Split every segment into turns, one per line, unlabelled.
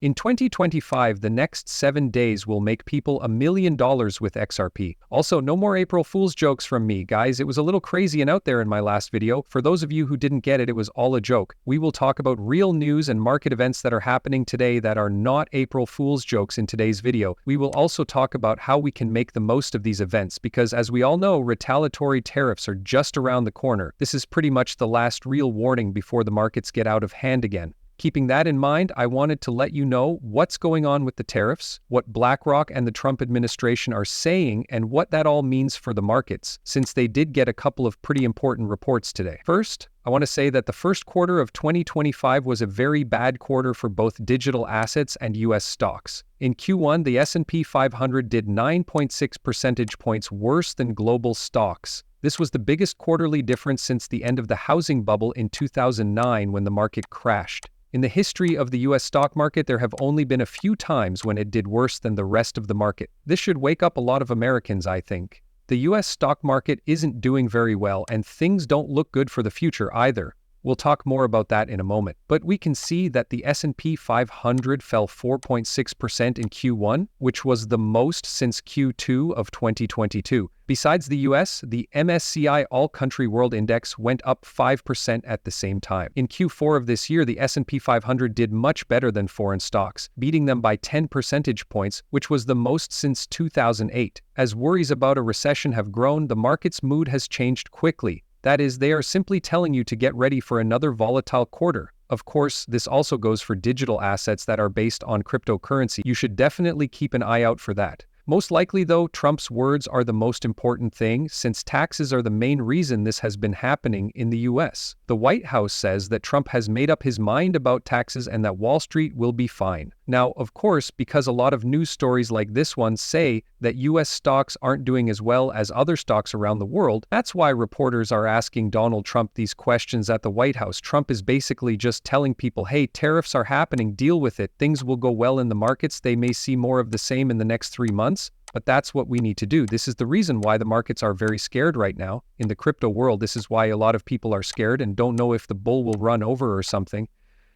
In 2025, the next 7 days will make people $1 million with XRP. Also, no more April Fool's jokes from me, guys. It was a little crazy and out there in my last video. For those of you who didn't get it, it was all a joke. We will talk about real news and market events that are happening today that are not April Fool's jokes in today's video. We will also talk about how we can make the most of these events because, as we all know, retaliatory tariffs are just around the corner. This is pretty much the last real warning before the markets get out of hand again. Keeping that in mind, I wanted to let you know what's going on with the tariffs, what BlackRock and the Trump administration are saying, and what that all means for the markets, since they did get a couple of pretty important reports today. First, I want to say that the first quarter of 2025 was a very bad quarter for both digital assets and US stocks. In Q1, the S&P 500 did 9.6 percentage points worse than global stocks. This was the biggest quarterly difference since the end of the housing bubble in 2009 when the market crashed. In the history of the US stock market, there have only been a few times when it did worse than the rest of the market. This should wake up a lot of Americans, I think. The US stock market isn't doing very well, and things don't look good for the future either. We'll talk more about that in a moment. But we can see that the S&P 500 fell 4.6% in Q1, which was the most since Q2 of 2022. Besides the US, the MSCI All-Country World Index went up 5% at the same time. In Q4 of this year, the S&P 500 did much better than foreign stocks, beating them by 10 percentage points, which was the most since 2008. As worries about a recession have grown, the market's mood has changed quickly. That is, they are simply telling you to get ready for another volatile quarter. Of course, this also goes for digital assets that are based on cryptocurrency. You should definitely keep an eye out for that. Most likely, though, Trump's words are the most important thing, since taxes are the main reason this has been happening in the US. The White House says that Trump has made up his mind about taxes and that Wall Street will be fine. Now, of course, because a lot of news stories like this one say that US stocks aren't doing as well as other stocks around the world, that's why reporters are asking Donald Trump these questions at the White House. Trump is basically just telling people, hey, tariffs are happening, deal with it, things will go well in the markets, they may see more of the same in the next 3 months. But that's what we need to do. This is the reason why the markets are very scared right now. In the crypto world, this is why a lot of people are scared and don't know if the bull will run over or something.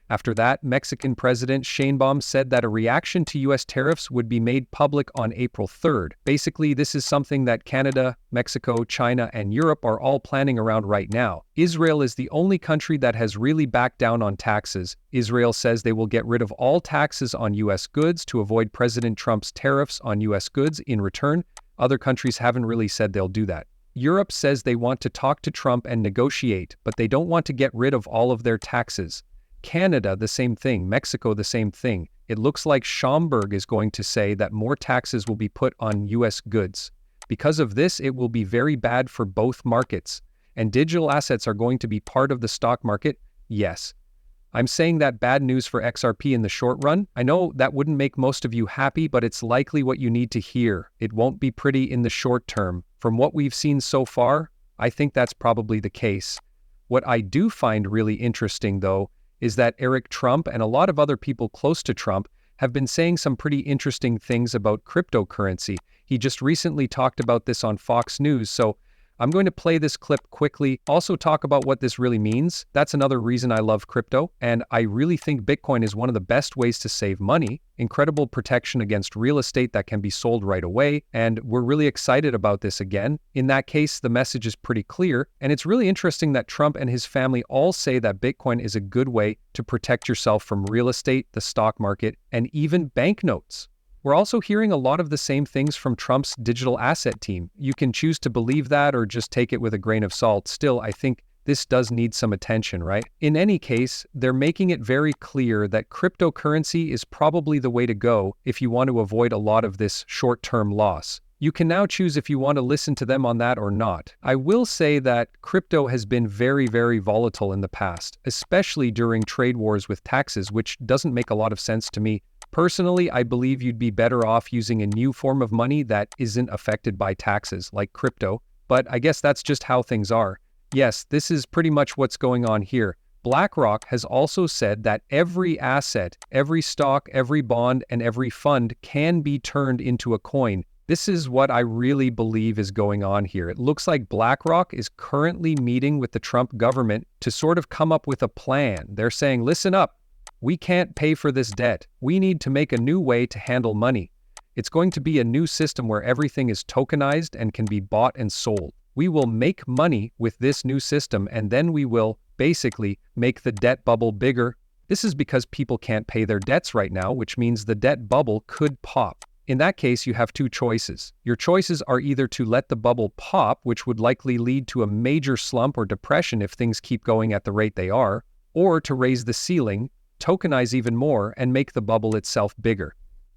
After that, Mexican President Sheinbaum said that a reaction to US tariffs would be made public on April 3rd. Basically, this is something that Canada, Mexico, China, and Europe are all planning around right now. Israel is the only country that has really backed down on taxes. Israel says they will get rid of all taxes on US goods to avoid President Trump's tariffs on US goods in return. Other countries haven't really said they'll do that. Europe says they want to talk to Trump and negotiate, but they don't want to get rid of all of their taxes. Canada, the same thing. Mexico, the same thing. It looks like Schomburg is going to say that more taxes will be put on US goods. Because of this, it will be very bad for both markets. And digital assets are going to be part of the stock market? Yes. I'm saying that bad news for XRP in the short run. I know that wouldn't make most of you happy, but it's likely what you need to hear. It won't be pretty in the short term. From what we've seen so far, I think that's probably the case. What I do find really interesting, though, is that Eric Trump and a lot of other people close to Trump have been saying some pretty interesting things about cryptocurrency. He just recently talked about this on Fox News, so I'm going to play this clip quickly, also talk about what this really means. That's another reason I love crypto, and I really think Bitcoin is one of the best ways to save money, incredible protection against real estate that can be sold right away, and we're really excited about this again. In that case, the message is pretty clear, and it's really interesting that Trump and his family all say that Bitcoin is a good way to protect yourself from real estate, the stock market, and even banknotes. We're also hearing a lot of the same things from Trump's digital asset team. You can choose to believe that or just take it with a grain of salt. Still, I think this does need some attention, right? In any case, they're making it very clear that cryptocurrency is probably the way to go if you want to avoid a lot of this short-term loss. You can now choose if you want to listen to them on that or not. I will say that crypto has been very, very volatile in the past, especially during trade wars with taxes, which doesn't make a lot of sense to me. Personally, I believe you'd be better off using a new form of money that isn't affected by taxes, like crypto, but I guess that's just how things are. Yes, this is pretty much what's going on here. BlackRock has also said that every asset, every stock, every bond, and every fund can be turned into a coin. This is what I really believe is going on here. It looks like BlackRock is currently meeting with the Trump government to sort of come up with a plan. They're saying, listen up. We can't pay for this debt. We need to make a new way to handle money. It's going to be a new system where everything is tokenized and can be bought and sold. We will make money with this new system, and then we will, basically, make the debt bubble bigger. This is because people can't pay their debts right now, which means the debt bubble could pop. In that case, you have two choices. Your choices are either to let the bubble pop, which would likely lead to a major slump or depression if things keep going at the rate they are, or to raise the ceiling, tokenize even more, and make the bubble itself bigger.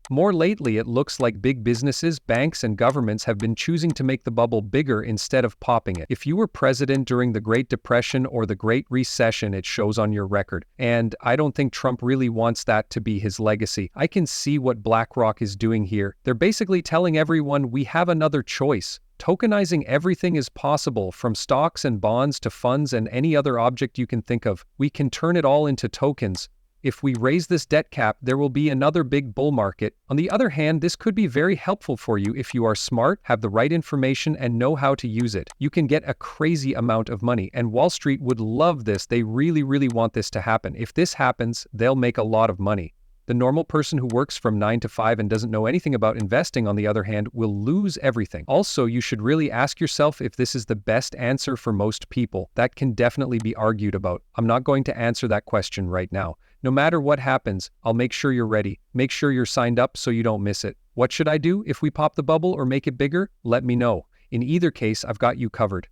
More lately, it looks like big businesses, banks, and governments have been choosing to make the bubble bigger instead of popping it. If you were president during the Great Depression or the Great Recession, it shows on your record. And I don't think Trump really wants that to be his legacy. I can see what BlackRock is doing here. They're basically telling everyone we have another choice. Tokenizing everything is possible, from stocks and bonds to funds and any other object you can think of. We can turn it all into tokens. If we raise this debt cap, there will be another big bull market. On the other hand, this could be very helpful for you if you are smart, have the right information, and know how to use it. You can get a crazy amount of money, and Wall Street would love this. They really, really want this to happen. If this happens, they'll make a lot of money. The normal person who works from 9 to 5 and doesn't know anything about investing, on the other hand, will lose everything. Also, you should really ask yourself if this is the best answer for most people. That can definitely be argued about. I'm not going to answer that question right now. No matter what happens, I'll make sure you're ready. Make sure you're signed up so you don't miss it. What should I do if we pop the bubble or make it bigger? Let me know. In either case, I've got you covered.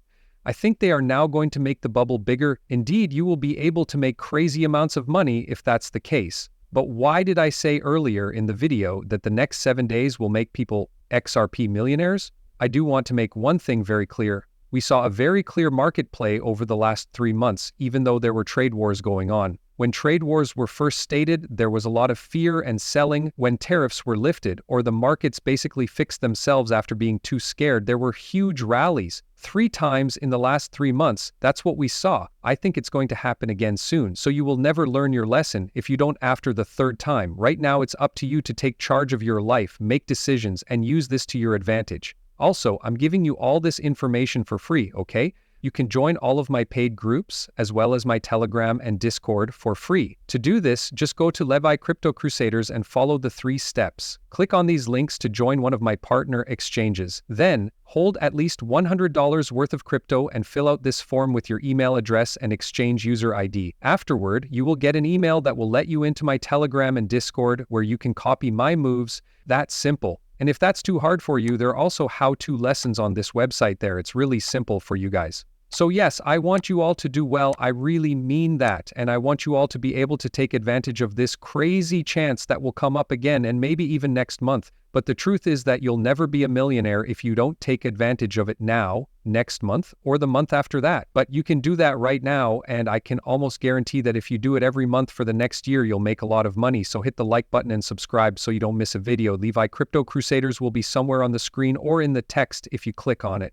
I think they are now going to make the bubble bigger. Indeed, you will be able to make crazy amounts of money if that's the case. But why did I say earlier in the video that the next 7 days will make people XRP millionaires? I do want to make one thing very clear. We saw a very clear market play over the last 3 months, even though there were trade wars going on. When trade wars were first stated, there was a lot of fear and selling. When tariffs were lifted, or the markets basically fixed themselves after being too scared, there were huge rallies. 3 times in the last 3 months, that's what we saw. I think it's going to happen again soon, so you will never learn your lesson if you don't after the 3rd time. Right now, it's up to you to take charge of your life, make decisions, and use this to your advantage. Also, I'm giving you all this information for free, okay? You can join all of my paid groups, as well as my Telegram and Discord, for free. To do this, just go to Levi Crypto Crusaders and follow the 3 steps. Click on these links to join one of my partner exchanges. Then, hold at least $100 worth of crypto and fill out this form with your email address and exchange user ID. Afterward, you will get an email that will let you into my Telegram and Discord, where you can copy my moves. That's simple. And if that's too hard for you, there are also how-to lessons on this website there. It's really simple for you guys. So yes, I want you all to do well. I really mean that. And I want you all to be able to take advantage of this crazy chance that will come up again, and maybe even next month. But the truth is that you'll never be a millionaire if you don't take advantage of it now, next month, or the month after that. But you can do that right now, and I can almost guarantee that if you do it every month for the next year, you'll make a lot of money. So hit the like button and subscribe so you don't miss a video. Levi Crypto Crusaders will be somewhere on the screen or in the text if you click on it.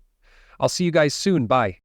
I'll see you guys soon. Bye.